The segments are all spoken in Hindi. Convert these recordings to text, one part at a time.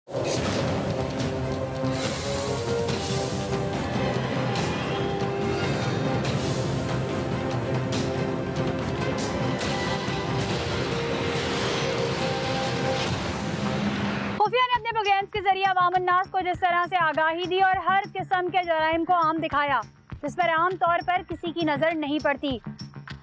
खुफिया ने अपने प्रोग्राम्स के जरिए अवाम-उन-नास को जिस तरह से आगाही दी और हर किस्म के जराइम को आम दिखाया जिस पर आम तौर पर किसी की नजर नहीं पड़ती।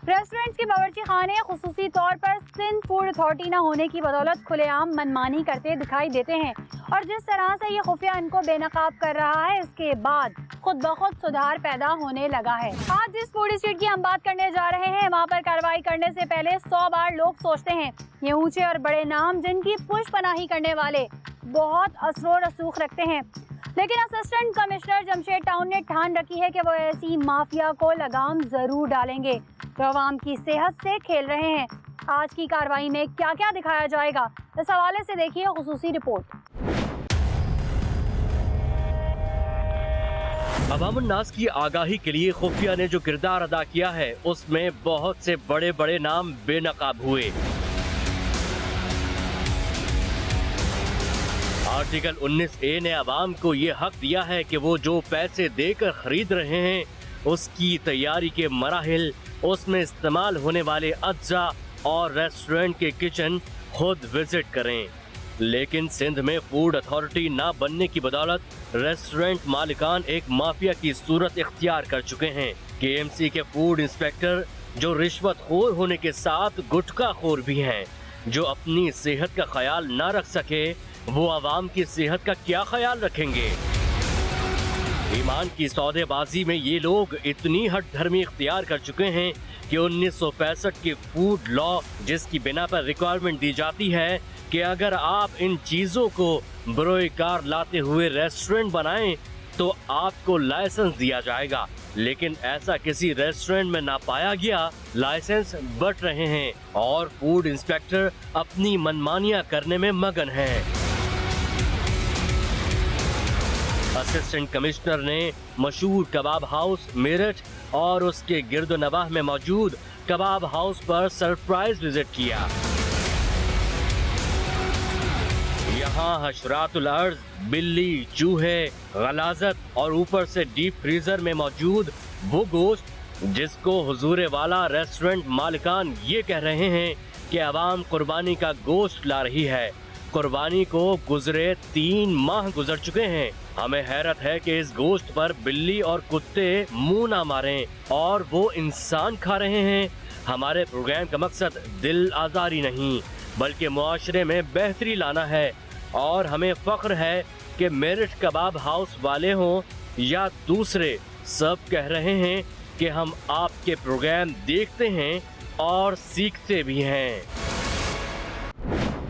रेस्टोरेंट्स के बावर्ची खाने खुसूसी तौर पर सिंध फूड अथॉरिटी न होने की बदौलत खुलेआम मनमानी करते दिखाई देते हैं और जिस तरह से ये खुफिया इनको बेनकाब कर रहा है इसके बाद खुद ब खुद सुधार पैदा होने लगा है। आज जिस फूड स्ट्रीट की हम बात करने जा रहे हैं वहाँ पर कार्रवाई करने से पहले 100 बार लोग सोचते हैं। ये ऊंचे और बड़े नाम जिनकी पुष्पनाही करने वाले बहुत असरो रसूख रखते हैं, लेकिन असिस्टेंट कमिश्नर जमशेद टाउन ने ठान रखी है कि वो ऐसी माफिया को लगाम जरूर डालेंगे जो आवाम की सेहत से खेल रहे हैं। आज की कार्रवाई में क्या क्या दिखाया जाएगा, इस हवाले से देखिए खुसूसी रिपोर्ट। अवाम-उन-नास की आगाही के लिए खुफिया ने जो किरदार अदा किया है उसमें बहुत से बड़े बड़े नाम बेनकाब हुए। आर्टिकल 19A ने आवाम को ये हक दिया है कि वो जो पैसे देकर खरीद रहे हैं उसकी तैयारी के मराहिल, उसमें इस्तेमाल होने वाले अज्जा और रेस्टोरेंट के किचन खुद विजिट करें। लेकिन सिंध में फूड अथॉरिटी ना बनने की बदौलत रेस्टोरेंट मालिकान एक माफिया की सूरत इख्तियार कर चुके हैं। KMC के फूड इंस्पेक्टर जो रिश्वतखोर होने के साथ गुटखाखोर भी हैं, जो अपनी सेहत का ख्याल ना रख सके वो आवाम की सेहत का क्या ख्याल रखेंगे। ईमान की सौदेबाजी में ये लोग इतनी हठधर्मी इख्तियार कर चुके हैं कि 1965 के फूड लॉ जिसकी बिना पर रिक्वायरमेंट दी जाती है कि अगर आप इन चीजों को बरोए कार लाते हुए रेस्टोरेंट बनाएं तो आपको लाइसेंस दिया जाएगा, लेकिन ऐसा किसी रेस्टोरेंट में ना पाया गया। लाइसेंस बंट रहे हैं और फूड इंस्पेक्टर अपनी मनमानियां करने में मगन हैं। असिस्टेंट कमिश्नर ने मशहूर कबाब हाउस मेरठ और उसके गिरदोनवाह में मौजूद कबाब हाउस पर सरप्राइज विजिट किया। यहाँ हशरातुल अर्ज़, बिल्ली, चूहे, गलाजत और ऊपर से डीप फ्रीजर में मौजूद वो गोश्त जिसको हुजूरे वाला रेस्टोरेंट मालिकान ये कह रहे हैं कि आवाम कुर्बानी का गोश्त ला रही है। कुर्बानी को गुजरे 3 माह गुजर चुके हैं। हमें हैरत है कि इस गोश्त पर बिल्ली और कुत्ते मुंह ना मारें और वो इंसान खा रहे हैं। हमारे प्रोग्राम का मकसद दिल आज़ारी नहीं बल्कि मुआशरे में बेहतरी लाना है और हमें फख्र है कि मेरठ कबाब हाउस वाले हों या दूसरे, सब कह रहे हैं कि हम आपके प्रोग्राम देखते हैं और सीखते भी हैं।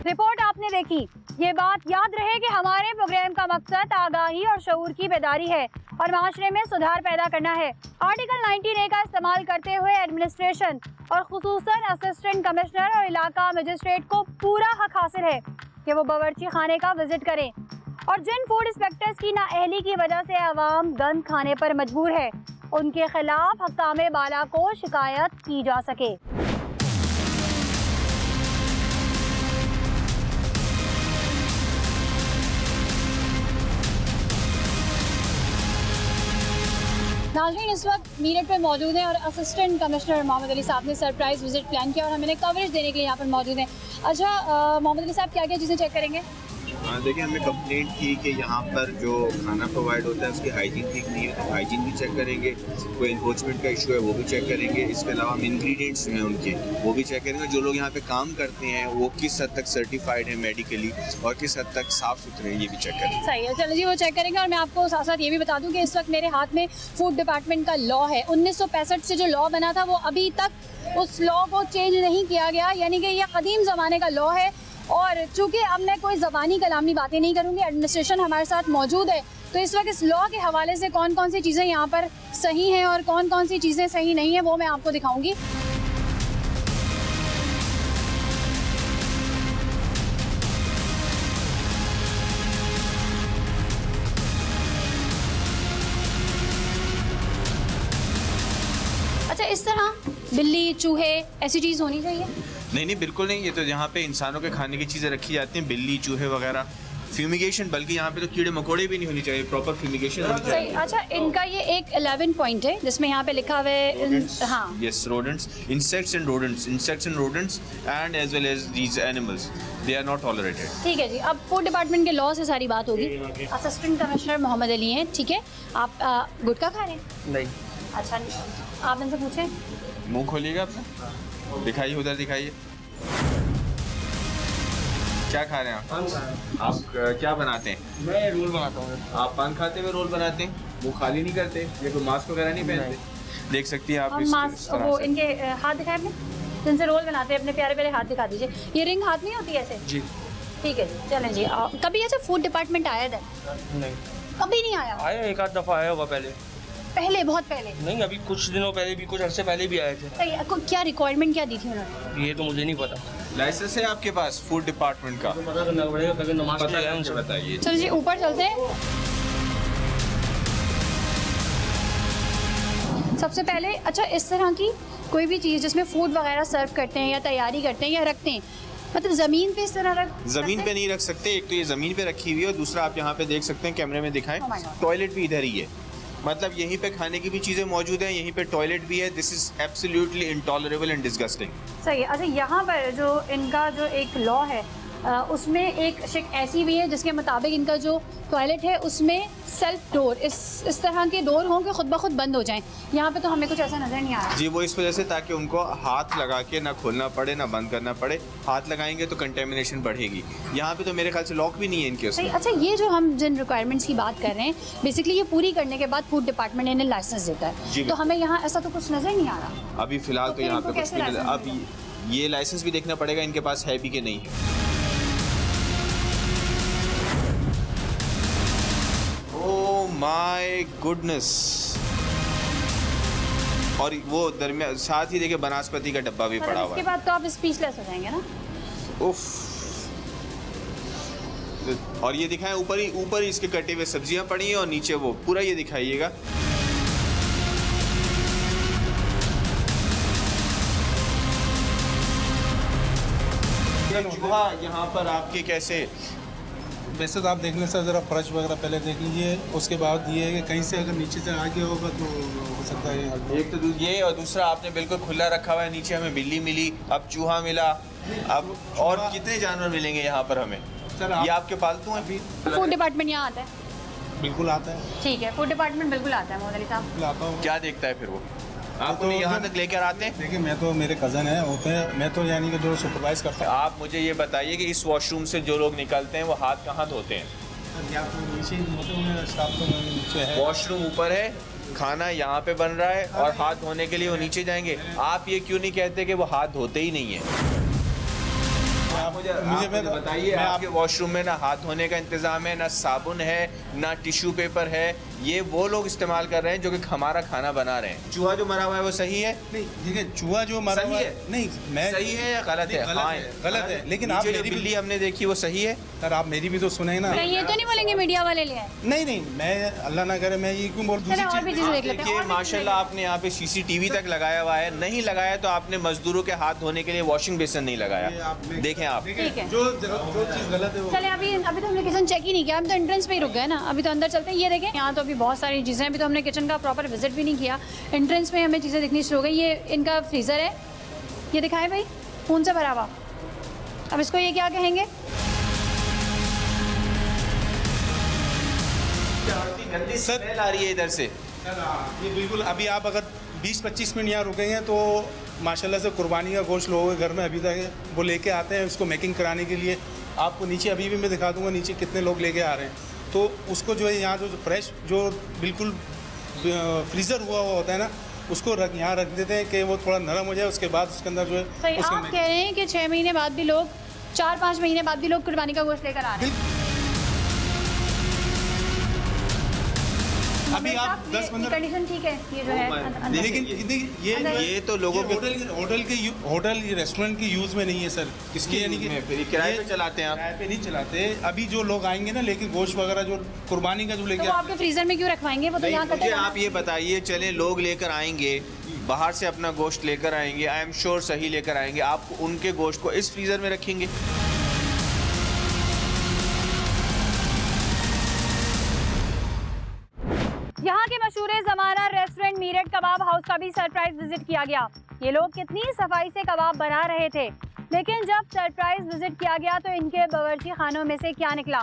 रिपोर्ट आपने देखी। ये बात याद रहे कि हमारे प्रोग्राम का मकसद आगाही और शऊर की बेदारी है और माशरे में सुधार पैदा करना है। आर्टिकल 19A का इस्तेमाल करते हुए एडमिनिस्ट्रेशन और खुसूसन असिस्टेंट कमिश्नर और इलाका मजिस्ट्रेट को पूरा हक हासिल है कि वो बावर्ची खाने का विजिट करें और जिन फूड इंस्पेक्टर्स की नाअहली की वजह से आवाम गंद खाने पर मजबूर है उनके खिलाफ हकामे बाला को शिकायत की जा सके। नाज़रीन, इस वक्त मीरठ पे मौजूद हैं और असिस्टेंट कमिश्नर मोहम्मद अली साहब ने सरप्राइज विजिट प्लान किया और हमें कवरेज देने के लिए यहाँ पर मौजूद हैं। अच्छा मोहम्मद अली साहब, क्या क्या चीज़ें चेक करेंगे? हाँ, देखिए, हमें कंप्लेंट थी कि यहाँ पर जो खाना प्रोवाइड होता है उसकी हाइजीन ठीक नहीं है, तो हाइजीन भी चेक करेंगे। कोई इन्फोर्समेंट का इशू है वो भी चेक करेंगे। इसके अलावा हम इंग्रेडिएंट्स जो हैं उनके वो भी चेक करेंगे। जो लोग यहाँ पे काम करते हैं वो किस हद तक सर्टिफाइड है मेडिकली और किस हद तक साफ़ सुथरे हैं, ये भी चेक करेंगे। सही है, चलो जी, वो चेक करेंगे। और मैं आपको साथ साथ ये भी बता दूँ कि इस वक्त मेरे हाथ में फूड डिपार्टमेंट का लॉ है। 1965 से जो लॉ बना था वो अभी तक उस लॉ को चेंज नहीं किया गया, यानी कि ये कदीम ज़माने का लॉ है। और चूंकि अब मैं कोई ज़बानी कलामी बातें नहीं करूँगी, एडमिनिस्ट्रेशन हमारे साथ मौजूद है, तो इस वक्त इस लॉ के हवाले से कौन कौन सी चीज़ें यहाँ पर सही हैं और कौन कौन सी चीज़ें सही नहीं हैं वो मैं आपको दिखाऊंगी। अच्छा, इस तरह बिल्ली, चूहे, ऐसी चीज़ होनी चाहिए? नहीं, बिल्कुल नहीं। ये तो यहाँ पे इंसानों के खाने की चीज़ें रखी जाती हैं, बिल्ली, चूहे वगैरह, फ्यूमिगेशन, बल्कि यहाँ पे तो कीड़े मकोड़े भी नहीं होनी चाहिए, प्रॉपर फ्यूमिगेशन होनी सही। चाहिए। अच्छा, इनका ये एक 11 पॉइंट है जिसमें यहाँ पे लिखा हुआ है हाँ Yes, rodents, insects and rodents, and as well as these animals, they are not tolerated. ठीक है जी। अब फूड डिपार्टमेंट के लॉ से सारी बात होगी। असिस्टेंट कमिश्नर मोहम्मद अली हैं, ठीक है। आप गुटखा खा रहे हैं? नहीं। अच्छा, आप इनसे पूछें। मुंह खोलिएगा अपना, दिखाइए, उधर दिखाइए। क्या खा रहे हैं आप? क्या बनाते हैं? मैं रोल बनाता हूँ। आप पान खाते हुए रोल बनाते हैं? मुंह खाली नहीं करते? ये कोई मास्क वगैरह नहीं पहनते? देख सकती हैं आप हम इस मास्क तरह वो से। इनके हाथ दिखाए अपने, जिनसे रोल बनाते हैं, अपने प्यारे प्यारे हाथ दिखा दीजिए। ये रिंग हाथ नहीं होती ऐसे? जी। ठीक है जी, चलें जी। कभी ऐसे फूड डिपार्टमेंट आया था? नहीं। कभी नहीं आया? आया, एक आध दफ़ा आया होगा पहले। पहले, बहुत पहले? नहीं, अभी कुछ दिनों पहले भी, कुछ अर्से पहले भी आए थे। सही। आपको क्या रिक्वायरमेंट क्या दी थी उन्होंने? ये तो मुझे नहीं पता। लाइसेंस है आपके पास फूड डिपार्टमेंट का? पता करना पड़ेगा, अगर नमाज पता पढ़ा है है, उनसे। बताइए। चलो जी, ऊपर चलते हैं। सबसे पहले, अच्छा, इस तरह की कोई भी चीज़ जिसमें फूड वगैरह सर्व करते हैं या तैयारी करते हैं या रखते हैं, मतलब ज़मीन पे इस तरह जमीन पे नहीं रख सकते। एक तो ये जमीन पे रखी हुई है, और दूसरा आप यहाँ पे देख सकते हैं, कैमरे में दिखाएं, Oh my God. टॉयलेट भी इधर ही है। मतलब यहीं पे खाने की भी चीज़ें मौजूद हैं, यहीं पे टॉयलेट भी है। This is absolutely intolerable and disgusting. सही है। अच्छा, यहाँ पर जो इनका जो एक लॉ है, उसमें एक शिक ऐसी भी है जिसके मुताबिक इनका जो टॉयलेट है उसमें सेल्फ डोर, इस तरह के डोर हों कि खुद ब खुद बंद हो जाएं। यहाँ पे तो हमें कुछ ऐसा नज़र नहीं आ रहा। जी, वो इस वजह से ताकि उनको हाथ लगा के ना खोलना पड़े ना बंद करना पड़े। हाथ लगाएंगे तो कंटेमिनेशन बढ़ेगी। यहाँ पे तो मेरे ख्याल से लॉक भी नहीं है इनके सही। उसमें। अच्छा, ये जो हम जिन रिक्वायरमेंट्स की बात कर रहे हैं, बेसिकली ये पूरी करने के बाद फूड डिपार्टमेंट इन्हें लाइसेंस देता जी। है, तो हमें यहाँ ऐसा तो कुछ नज़र नहीं आ रहा। अभी फिलहाल तो फिर यहाँ इनको पे कुछ कैसे भी नहीं। लाइसेंस अब ये लाइसेंस भी देखना पड़ेगा इनके पास है भी कि नहीं है। Oh my goodness. और वो दरमियान साथ ही देखिए बनास्पति का डब्बा भी पड़ा हुआ इसके है। बाद तो आप स्पीचलेस हो जाएंगे ना। उफ। और ये दिखाएं, ऊपर ही इसके कटे हुए सब्जियां पड़ी हैं, और नीचे वो पूरा ये दिखाइएगा। चूहा यहाँ पर आपके कैसे? वैसे तो आप देख लें सर, ज़रा फर्श वगैरह पहले देख लीजिए, उसके बाद ये है कि कहीं से अगर नीचे से आ गया होगा तो हो सकता है। एक तो ये, और दूसरा आपने बिल्कुल खुला रखा हुआ है। नीचे हमें बिल्ली मिली, अब चूहा मिला, अब और कितने जानवर मिलेंगे यहाँ पर हमें? सर ये आपके पालतू हैं भी? फूड डिपार्टमेंट यहाँ आता है? बिल्कुल आता है, ठीक है, फूड डिपार्टमेंट बिल्कुल आता है मोहम्मद अली साहब। बिल्कुल आता हूँ। क्या देखता है फिर वो? आपको यहाँ तक लेकर आते हैं? देखिए, मैं तो, मेरे कज़न है होते हैं, मैं तो यानी कि जो सुपरवाइज करता आप मुझे ये बताइए कि इस वॉशरूम से जो लोग निकलते हैं वो हाथ कहाँ धोते हैं? हूँ, या तो नीचे ही होते हैं, स्टाफ तो नीचे है। वॉशरूम ऊपर है, खाना यहाँ पे बन रहा है, और हाथ धोने के लिए वो नीचे जाएंगे। आप ये क्यों नहीं कहते कि वो हाथ धोते ही नहीं है? मुझे बताइए, आपके वॉशरूम में ना हाथ धोने का इंतजाम है, ना साबुन है, ना टिश्यू पेपर है। ये वो लोग इस्तेमाल कर रहे हैं जो कि हमारा खाना बना रहे हैं। चूहा जो मरा हुआ है वो सही है? नहीं, देखिए, चूहा जो मरा सही हुआ है? नहीं, मैं सही है या गलत है? गलत हाँ, है, गलत है। लेकिन आप नीचे जो मेरी भी, बिल्ली हमने देखी वो सही है? सर आप मेरी भी तो सुने ना। नहीं, ये तो नहीं बोलेंगे मीडिया वाले ले आए। नहीं, मैं अल्लाह ना करे मैं ये क्यों बोल। चलो और भी चीज़ें देख लेते हैं। देखिए, और भी चीज़ें माशाल्लाह आपने यहाँ पे सीसीटीवी तक लगाया हुआ है। नहीं लगाया तो आपने मजदूरों के हाथ धोने के लिए वॉशिंग बेसिन नहीं लगाया। देखें आप। ठीक है। जो चीज़ गलत है वो। चले, अभी तो हमने किचन चेक ही नहीं किया, हम तो एंट्रेंस पे ही रुक गए ना। अभी तो अंदर चलते हैं। ये देखें, यहाँ तो अभी बहुत सारी चीज़ें हैं, अभी तो हमने किचन का प्रॉपर विजिट भी नहीं किया। एंट्रेंस में हमें चीज़ें दिखनी शुरू हो गई। ये इनका फ्रीज़र है, ये दिखाएं भाई, खून से भरा हुआ। अब इसको ये क्या कहेंगे? गंदी स्मेल आ रही है इधर से। सर ये बिल्कुल, अभी आप अगर 20-25 मिनट यहाँ रुकेंगे तो माशाल्लाह से कुर्बानी का गोश्त लोगों के घर में अभी तक वो लेके आते हैं उसको मेकिंग कराने के लिए। आपको नीचे अभी भी मैं दिखा दूंगा नीचे कितने लोग लेके आ रहे हैं। तो उसको जो है यहाँ जो फ्रेश जो बिल्कुल फ्रीज़र हुआ होता है ना, उसको यहाँ रख देते हैं कि वो थोड़ा नरम हो जाए, उसके बाद उसके अंदर जो है सही। उसको आप कह रहे हैं कि 6 महीने बाद भी लोग, 4-5 महीने बाद भी लोग कुर्बानी का गोश्त लेकर आ रहे हैं। अभी आप 10-15 कंडीशन ठीक है, ये जो है अंदर। लेकिन ये तो लोगों के होटल रेस्टोरेंट की यूज़ में नहीं है सर। इसकी यानी कि फिर किराए पे चलाते हैं आप? किराए पे नहीं चलाते। अभी जो लोग आएंगे ना लेकिन गोश्त वगैरह जो कुर्बानी का जो तो लेके वो आपके फ्रीजर में क्यों रखवाएंगे? वो तो यहाँ मुझे कटेगा। आप ये बताइए, चले लोग लेकर आएंगे बाहर से अपना गोश्त लेकर आएंगे, आई एम श्योर सही लेकर आएंगे, आप उनके गोश्त को इस फ्रीजर में रखेंगे? मीरठ कबाब हाउस का भी सरप्राइज विजिट किया गया। ये लोग कितनी सफाई से कबाब बना रहे थे, लेकिन जब सरप्राइज विजिट किया गया तो इनके बावर्ची खानों में से क्या निकला।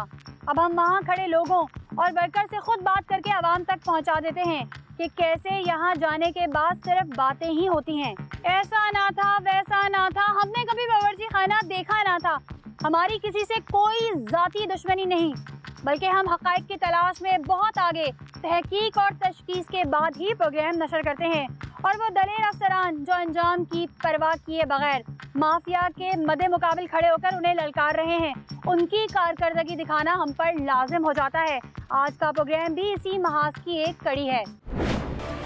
अब हम वहाँ खड़े लोगों और वर्कर से खुद बात करके आवाम तक पहुँचा देते हैं कि कैसे यहाँ जाने के बाद सिर्फ बातें ही होती हैं। ऐसा ना था, वैसा ना था, हमने कभी बावर्ची खाना देखा ना था। हमारी किसी से कोई जाती दुश्मनी नहीं, बल्कि हम हक़ाइक़ की तलाश में बहुत आगे तहकीक और तशख़ीस के बाद ही प्रोग्राम नशर करते हैं। और वो दलेर अफसरान जो अंजाम की परवाह किए बगैर माफिया के मद्दे मुकाबिल खड़े होकर उन्हें ललकार रहे हैं, उनकी कारकर्दगी दिखाना हम पर लाजिम हो जाता है। आज का प्रोग्राम भी इसी महाज की एक कड़ी है।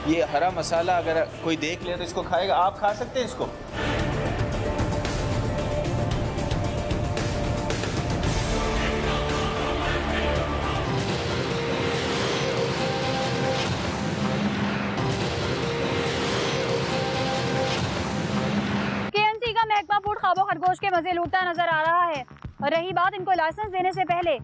ये हरा मसाला अगर कोई देख ले तो इसको खाएगा, आप खा सकते हैं इसको? महकमा फूड खाबो खरगोश के मजे लूटता नजर आ रहा है। और रही बात इनको लाइसेंस देने से पहले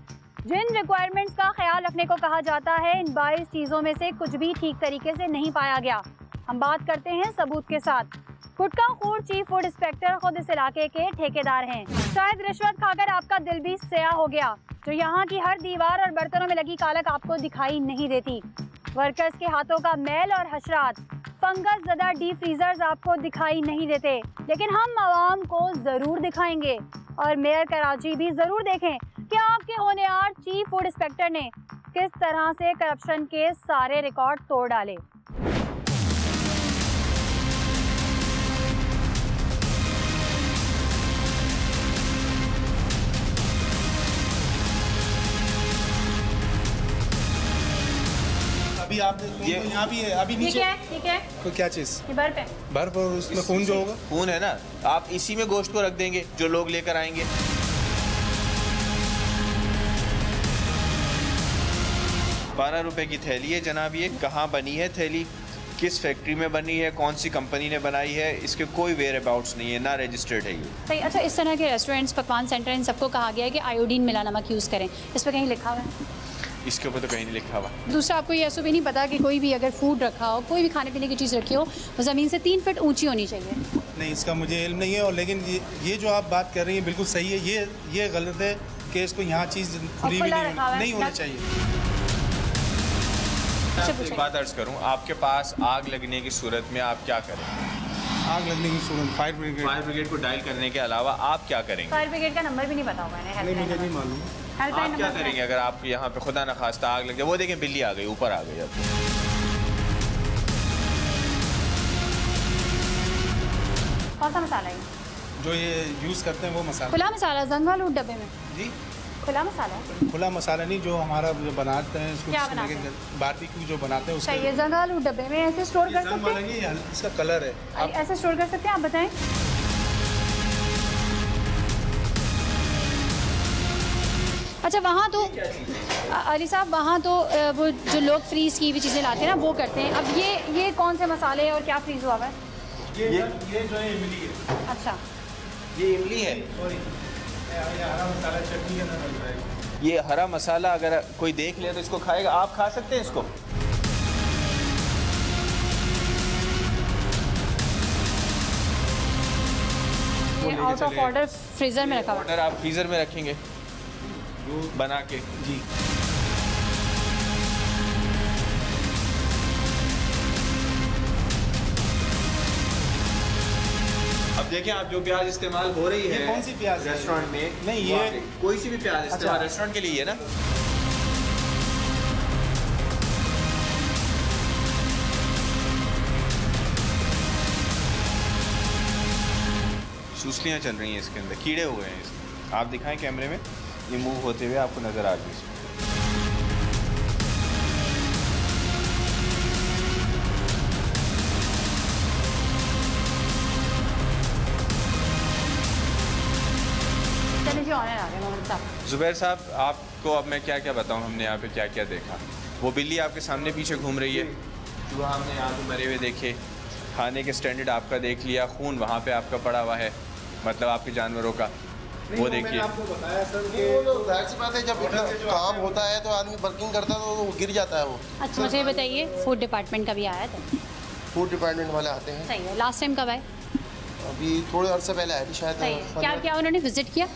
जिन रिक्वायरमेंट्स का ख्याल रखने को कहा जाता है, इन 22 चीजों में से कुछ भी ठीक तरीके से नहीं पाया गया। हम बात करते हैं सबूत के साथ। गुटका खोर चीफ फूड इंस्पेक्टर खुद इस इलाके के ठेकेदार हैं। शायद रिश्वत खाकर आपका दिल भी स्याह हो गया, जो यहाँ की हर दीवार और बर्तनों में लगी कालक आपको दिखाई नहीं देती। वर्कर्स के हाथों का मैल और हशरात, फंगस ज़दा डीप फ्रीजर्स आपको दिखाई नहीं देते, लेकिन हम आवाम को ज़रूर दिखाएंगे। और मेयर कराची भी ज़रूर देखें कि आपके होनहार चीफ फूड इंस्पेक्टर ने किस तरह से करप्शन के सारे रिकॉर्ड तोड़ डाले। अभी आप ये यहाँ भी है, अभी नीचे ठीक है तो क्या चीज़? ये बर्फ है। बर्फ और उसमें खून जो होगा, खून है ना, आप इसी में गोश्त को रख देंगे जो लोग लेकर आएंगे। ₹12 की थैली है जनाब। ये कहाँ बनी है थैली, किस फैक्ट्री में बनी है, कौन सी कंपनी ने बनाई है, इसके कोई वेयर अबाउट्स नहीं है, ना रजिस्टर्ड है ये। सही। अच्छा, इस तरह के रेस्टोरेंट्स, पकवान सेंटर, इन सबको कहा गया है कि आयोडीन मिला नमक यूज़ करें, इस पर कहीं लिखा हुआ है? इसके ऊपर तो कहीं नहीं लिखा हुआ। दूसरा, आपको ये ऐसा भी नहीं पता कि कोई भी अगर फूड रखा हो, कोई भी खाने पीने की चीज़ रखी हो, वो ज़मीन से 3 फीट ऊंची होनी चाहिए? नहीं, इसका मुझे इल्म नहीं है। और लेकिन ये जो आप बात कर रही हैं बिल्कुल सही है। ये गलत है कि इसको यहाँ चीज़ खुली भी नहीं होनी चाहिए। एक बात अर्ज करूँ, आपके पास आग लगने की सूरत में आप क्या करें? आग लगने की सूरत फायर ब्रिगेड को डायल करने के अलावा आप क्या करेंगे? फायर ब्रिगेड का नंबर भी नहीं पता होगा। नहीं, मुझे नहीं मालूम। आप क्या करेंगे अगर आपके यहाँ पे खुदा न खास्ता आग लग जाए? वो देखें, बिल्ली आ गई, ऊपर आ गई। अब कौन सा मसाला है जो ये यूज़ करते हैं वो मसाला? खुला मसाला, जंगल डब्बे में जी, खुला मसाला है। खुला मसाला नहीं, जो हमारा जो बनाते हैं क्या बनाते हैं? बारबेक्यू जो बनाते हैं उसका। सही है, जंगल डब्बे में ऐसे स्टोर कर सकते हैं? ये इसका कलर है, ऐसे स्टोर कर सकते हैं, आप बताएं। अच्छा, वहाँ तो अली साहब, वहाँ तो वो जो लोग फ्रीज़ की हुई चीज़ें लाते हैं ना, वो करते हैं। अब ये कौन से मसाले हैं और क्या फ्रीज़ हुआ है? ये जो है इमली है। अच्छा, ये इमली है। सॉरी, ये हरा मसाला चटनी के अंदर डलता है। ये हरा मसाला अगर कोई देख ले तो इसको खाएगा, आप खा सकते हैं इसको? ये आउट ऑफ ऑर्डर फ्रीज़र में रखा हुआ है। ऑर्डर आप फ्रीज़र में रखेंगे बना के? जी। अब देखें, आप जो प्याज इस्तेमाल हो रही है, कौन सी प्याज है? रेस्टोरेंट में नहीं, ये कोई सी भी प्याज इस्तेमाल अच्छा। रेस्टोरेंट के लिए है ना। सूसलियाँ चल रही हैं इसके अंदर, कीड़े हुए हैं इसमें। आप दिखाएं कैमरे में, ये मूव होते हुए आपको नज़र आ गई। ज़ुबैर साहब, आपको अब मैं क्या क्या बताऊं, हमने यहाँ पे क्या क्या देखा। वो बिल्ली आपके सामने पीछे घूम रही है, चूहा हमने यहाँ पे मरे हुए देखे, खाने के स्टैंडर्ड आपका देख लिया, खून वहाँ पे आपका पड़ा हुआ है, मतलब आपके जानवरों का, वो देखिए। आपको बताया सर कि वो तो जाहिर सी बात है, जब काम होता है तो आदमी वर्किंग करता है तो वो गिर जाता है वो। अच्छा, मुझे बताइए, फूड डिपार्टमेंट का भी आया था? फूड डिपार्टमेंट वाले आते हैं। सही है। लास्ट टाइम कब आए? अभी थोड़े अर्से पहले आए थे शायद। सही है। क्या क्या उन्होंने विजिट किया?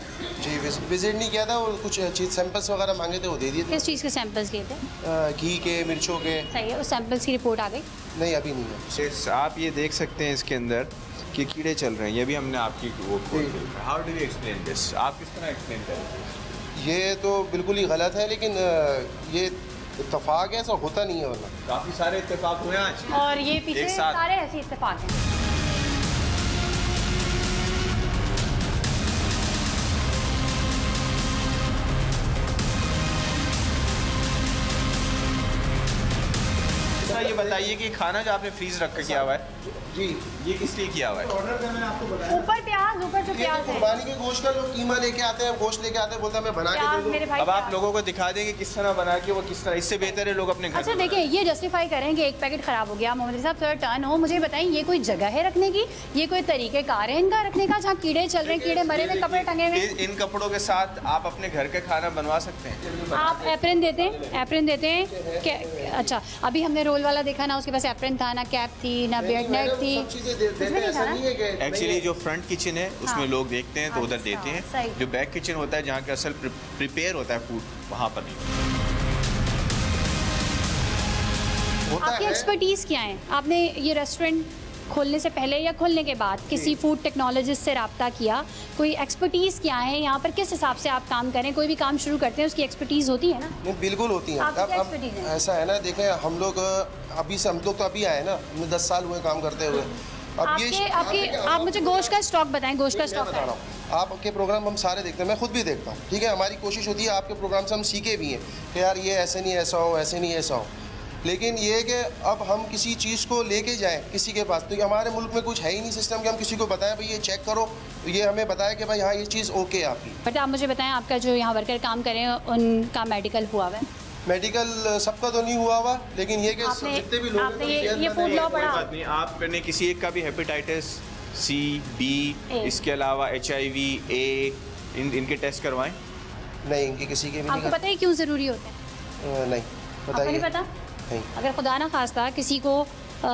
जी विजिट नहीं किया था, वो कुछ चीज़ सैंपल्स वगैरह मांगे थे, वो दे दिए थे। किस चीज़ के सैंपल्स लिए थे? घी के, मिर्चों के। सही है। उस सैंपल्स की रिपोर्ट आ गई? नहीं अभी नहीं है। सेट्स आप ये देख सकते हैं इसके अंदर कि कीड़े चल रहे हैं, ये भी हमने आपकी वो how do you explain this, आप किस तरह एक्सप्लेन करेंगे? ये तो बिल्कुल ही गलत है, लेकिन ये इत्तेफाक है, ऐसा होता नहीं है वरना। काफ़ी सारे इत्तेफाक हुए आज और ये पीछे एक साथ। सारे ऐसे इत्तेफाक हैं। ये बताइए कि खाना जो आपने फ्रीज रख के किया हुआ है, जी ये किस लिए किया हुआ है? ऑर्डर का मैंने आपको बताया। ऊपर प्याज, ऊपर जो ये प्याज तो है। कुर्बानी के गोश्त का लोग कीमा लेके आते हैं, गोश्त लेके आते हैं, बोलते हैं मैं बना के प्याज दे दूँ। मेरे भाई अब आप प्याज। लोगों को दिखा देंगे किस तरह बना के, वो किस तरह, इससे बेहतर है लोग अपने घर अच्छा में देखिए, ये जस्टिफाई करें कि एक पैकेट खराब हो गया, मोहम्मद साहब थोड़ा टर्न हो, मुझे बताएं ये कोई जगह है रखने की, ये कोई तरीक़ेकार है इनका रखने का, जहाँ कीड़े चल रहे हैं, कीड़े मरे हुए कपड़े टंगे हुए हैं? इन कपड़ों के साथ आप अपने घर का खाना बनवा सकते हैं। आप एप्रन देते हैं? एप्रन देते हैं क्या? अच्छा, अभी हमने रोल वाला देखा ना, उसके पास एप्रन था ना, कैप थी ना, बेड नेट थी। सब चीज़ें देते इसमें हैं, नहीं था ऐसा ना? नहीं है कि एक्चुअली जो फ्रंट किचन है उसमें हाँ। लोग देखते हैं तो उधर अच्छा, देते हैं, सही। जो बैक किचन होता है जहाँ के असल प्रिपेयर होता है फूड, वहाँ पर नहीं। होता आपकी है। एक्सपर्टीज़ क्या है? आपने ये रेस्टोरेंट खोलने से पहले या खोलने के बाद किसी फूड टेक्नोलॉजिस्ट से रब्ता किया? कोई एक्सपर्टीज़ क्या है यहाँ पर? किस हिसाब से आप काम करें? कोई भी काम शुरू करते हैं उसकी एक्सपर्टीज़ होती है ना? नहीं बिल्कुल होती है। आपकी क्या अब expertise है? ऐसा है ना, देखें हम लोग हम लोग तो अभी आए ना, हमें 10 साल हुए काम करते हुए। अब आप मुझे गोश्त का स्टॉक बताएं, गोश्त का मैं स्टॉक बता रहा हूँ, आपके प्रोग्राम हम सारे देखते हैं, मैं खुद भी देखता हूँ, ठीक है। हमारी कोशिश होती है आपके प्रोग्राम से हम सीखे भी हैं कि यार ये ऐसे नहीं ऐसा हो, ऐसे नहीं ऐसा हो। लेकिन ये है कि अब हम किसी चीज़ को लेके जाएं किसी के पास, तो हमारे मुल्क में कुछ है ही नहीं सिस्टम कि हम किसी को बताएं भाई ये चेक करो, ये हमें बताया कि भाई हाँ ये चीज़ ओके है आपकी। बट आप मुझे बताएं, आपका जो यहाँ वर्कर काम कर रहे हैं उनका मेडिकल हुआ हुआ है? मेडिकल सबका तो नहीं हुआ हुआ, लेकिन ये कि आपने- जितने भी लोग हैं, आपने तो ये सेहतमंद फूड हैं। लॉ कोई पढ़ा? बात नहीं, आपने किसी एक का भी हेपेटाइटिस सी, बी, ए। इसके अलावा HIV, A, इनके टेस्ट करवाएं। नहीं इनकी किसी के भी आपको नहीं पता है क्यों ज़रूरी होते हैं? नहीं आपको बताइए। नहीं पता? नहीं अगर खुदा ना खास्ता किसी को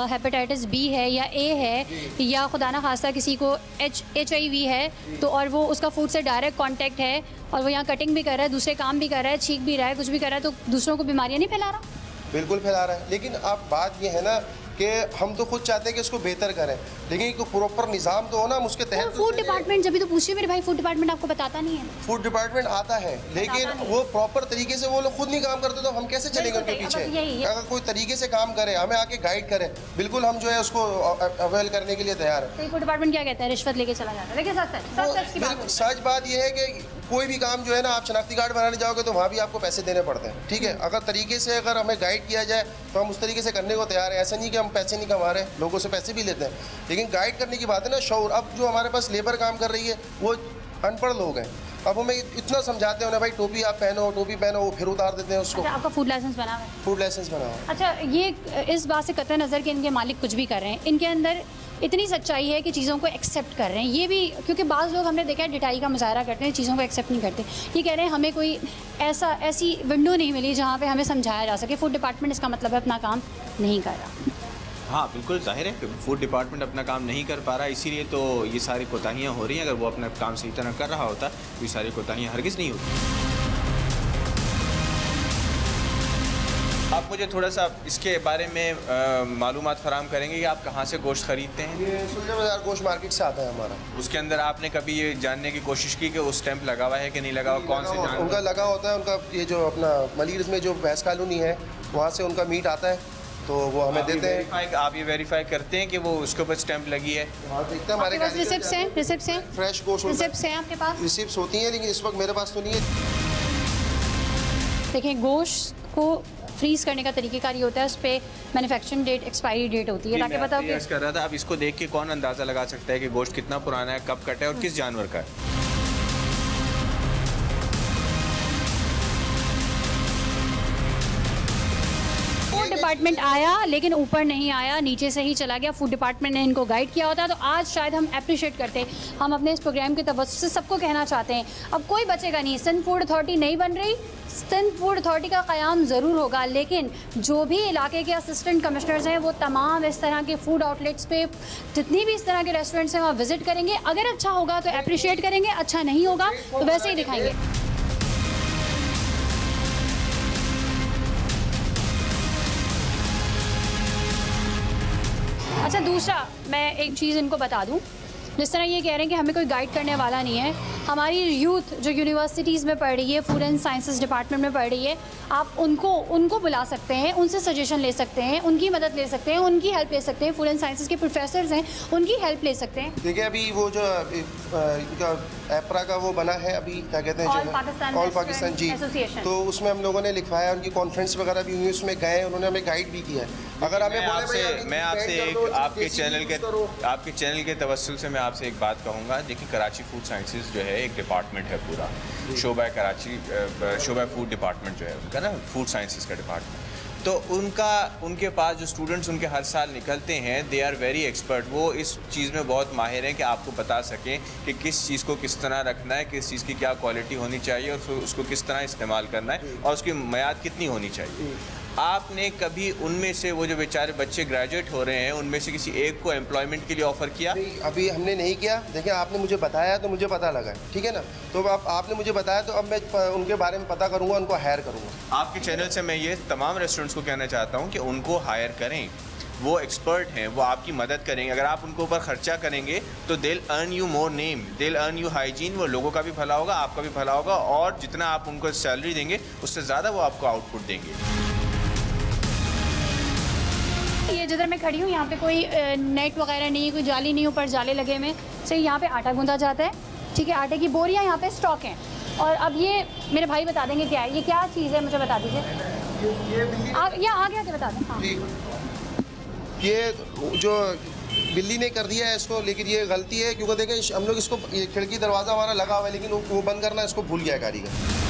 हेपेटाइटिस बी है या ए है, या खुदा ना खास्ता किसी को HIV है, तो और वो उसका फूड से डायरेक्ट कांटेक्ट है और वो यहाँ कटिंग भी कर रहा है, दूसरे काम भी कर रहा है, छींक भी रहा है, कुछ भी कर रहा है, तो दूसरों को बीमारियाँ नहीं फैला रहा? बिल्कुल फैला रहा है, लेकिन अब बात ये है ना कि हम तो खुद चाहते हैं कि इसको बेहतर करें, लेकिन एक प्रॉपर निज़ाम तो हो ना, हम उसके तहत तो फूड चलें। डिपार्टमेंट, जब भी तो पूछिए मेरे भाई, फूड डिपार्टमेंट आपको बताता नहीं है? फूड डिपार्टमेंट आता है, लेकिन नहीं। वो प्रॉपर तरीके से वो लोग खुद नहीं काम करते, तो हम कैसे चलेंगे बिल्कुल उनके सही, अब यही पीछे? है। अगर कोई तरीके से काम करे, हमें आके गाइड करे, बिल्कुल हम जो है उसको अवेल करने के लिए तैयार है। तो फूड डिपार्टमेंट क्या कहता है? रिश्वत लेके चला जाता है। देखिए सच की बात बिल्कुल है। सच बात यह है कि कोई भी काम जो है ना, आप शनाख्ती कार्ड बनाने जाओगे तो वहाँ भी आपको पैसे देने पड़ते हैं, ठीक है। अगर तरीके से अगर हमें गाइड किया जाए तो हम उस तरीके से करने को तैयार हैं। ऐसा नहीं कि हम पैसे नहीं कमा रहे, लोगों से पैसे भी लेते हैं, लेकिन गाइड करने की बात है ना, शौर। अब जो हमारे पास लेबर काम कर रही है वो अनपढ़ लोग हैं, अब हमें इतना समझाते हैं ना भाई टोपी आप पहनो, टोपी पहनो, वो फिर उतार देते हैं उसको। अच्छा, आपका फूड लाइसेंस बना हुआ है? फूड लाइसेंस बना हुआ है। अच्छा, ये इस बात से कतई नज़र कि इनके मालिक कुछ भी कर रहे हैं, इनके अंदर इतनी सच्चाई है कि चीज़ों को एक्सेप्ट कर रहे हैं, ये भी, क्योंकि बाज़ लोग हमने देखा है डिटाई का मुजाहरा करते हैं, चीज़ों को एक्सेप्ट नहीं करते। ये कह रहे हैं हमें कोई ऐसी विंडो नहीं मिली जहाँ पे हमें समझाया जा सके। फूड डिपार्टमेंट इसका मतलब है अपना काम नहीं कर रहा। हाँ बिल्कुल जाहिर है कि फूड डिपार्टमेंट अपना काम नहीं कर पा रहा, इसीलिए तो ये सारी कोताहियाँ हो रही हैं। अगर वो अपना काम सही तरह कर रहा होता तो ये सारी कोताहियाँ हरगिज़ नहीं होती। आप मुझे थोड़ा सा इसके बारे में मालूमात फराम करेंगे कि आप कहाँ से गोश्त ख़रीदते हैं? ये सुल्तान बाजार गोश्त मार्केट से आता है हमारा। उसके अंदर आपने कभी ये जानने की कोशिश की कि वो स्टैंप लगा हुआ है कि नहीं लगा हुआ, कौन से उनका जानवर? लगा होता है, उनका ये जो अपना मलीर्स में जो भैंस कॉलोनी है वहाँ से उनका मीट आता है, तो वो हमें देते हैं। आप ये वेरीफाई करते हैं कि वो उसके ऊपर स्टैंप लगी है? हाँ देखते हैं, हमारे आपके पास रिसिप्ट्स हैं? रिसिप्ट्स हैं? फ्रेश गोश्त रिसिप्ट्स हैं आपके पास? रिसिप्ट्स होती हैं, लेकिन इस वक्त मेरे पास तो नहीं है। देखिए, गोश्त को फ्रीज़ करने का तरीक़ेकार ये होता है, उस पर मैन्युफैक्चरिंग डेट, एक्सपायरी डेट होती है, ताकि पता हो कि कर रहा था। अब इसको देख के कौन अंदाज़ा लगा सकता है कि गोश्त कितना पुराना है, कब कटा है और किस जानवर का है? फूड डिपार्टमेंट आया लेकिन ऊपर नहीं आया, नीचे से ही चला गया। फूड डिपार्टमेंट ने इनको गाइड किया होता तो आज शायद हम अप्रिशिएट करते। हम अपने इस प्रोग्राम के तवज्जो से सबको कहना चाहते हैं, अब कोई बचेगा नहीं। सिंध फूड अथॉरिटी नहीं बन रही, सिंध फूड अथॉरिटी का क़याम ज़रूर होगा, लेकिन जो भी इलाके के असिस्टेंट कमिश्नर्स हैं वो तमाम इस तरह के फूड आउटलेट्स पे जितनी भी इस तरह के रेस्टोरेंट्स हैं वहाँ विज़िट करेंगे। अगर अच्छा होगा तो अप्रिशिएट करेंगे, अच्छा नहीं होगा तो वैसे ही दिखाएंगे। अच्छा, दूसरा मैं एक चीज़ इनको बता दूं, जिस तरह ये कह रहे हैं कि हमें कोई गाइड करने वाला नहीं है, हमारी यूथ जो यूनिवर्सिटीज़ में पढ़ रही है, फूड एंड साइंसेस डिपार्टमेंट में पढ़ रही है, आप उनको बुला सकते हैं, उनसे सजेशन ले सकते हैं, उनकी मदद ले सकते हैं, उनकी हेल्प ले सकते हैं। फूड एंड साइंसेस के प्रोफेसर्स हैं, उनकी हेल्प ले सकते हैं। देखिए अभी वो जो इनका एपरा का वो बना है, अभी क्या कहते हैं, ऑल पाकिस्तान जी, तो उसमें हम लोगों ने लिखवाया, उनकी कॉन्फ्रेंस वगैरह भी हुई, उसमें गए, उन्होंने हमें गाइड भी किया है। अगर हमें मैं आपसे एक आपके चैनल के तवस्सुल से मैं आपसे एक बात कहूँगा। देखिए, कराची फूड साइंसेस जो है एक डिपार्टमेंट है पूरा, शोबा कराची, शोबा फूड डिपार्टमेंट जो है उनका ना, फूड साइंसेस का डिपार्टमेंट। तो उनके पास जो स्टूडेंट्स उनके हर साल निकलते हैं, दे आर वेरी एक्सपर्ट। वो इस चीज़ में बहुत माहिर हैं कि आपको बता सकें कि किस चीज़ को किस तरह रखना है, किस चीज़ की क्या क्वालिटी होनी चाहिए और उसको किस तरह इस्तेमाल करना है और उसकी मियाद कितनी होनी चाहिए। आपने कभी उनमें से, वो जो बेचारे बच्चे ग्रेजुएट हो रहे हैं, उनमें से किसी एक को एम्प्लॉयमेंट के लिए ऑफ़र किया? नहीं, अभी हमने नहीं किया। देखिए, आपने मुझे बताया तो मुझे पता लगा, ठीक है ना। तो आपने मुझे बताया तो अब मैं उनके बारे में पता करूँगा, उनको हायर करूँगा। आपके चैनल से मैं ये तमाम रेस्टोरेंट्स को कहना चाहता हूँ कि उनको हायर करें, वो एक्सपर्ट हैं, वो आपकी मदद करेंगे। अगर आप उनके ऊपर खर्चा करेंगे तो दिल अर्न यू मोर नेम, दिल अर्न यू हाइजीन। वो लोगों का भी भला होगा, आपका भी भला होगा, और जितना आप उनको सैलरी देंगे उससे ज़्यादा वो आपको आउटपुट देंगे। ये जिधर मैं खड़ी हूँ यहाँ पे कोई नेट वगैरह नहीं है, कोई जाली नहीं, ऊपर जाले लगे हुए हैं। सही, यहाँ पे आटा गूंदा जाता है, ठीक है। आटे की बोरियाँ यहाँ पे स्टॉक हैं। और अब ये मेरे भाई बता देंगे क्या है, ये क्या चीज़ है, मुझे बता दीजिए। ये आगे आके बता दें। हाँ, ये जो बिल्ली ने कर दिया है इसको, लेकिन ये गलती है क्योंकि देखिए हम लोग इसको, ये खिड़की दरवाज़ा हमारा लगा हुआ है, लेकिन वो बंद करना इसको भूल गया कारीगर।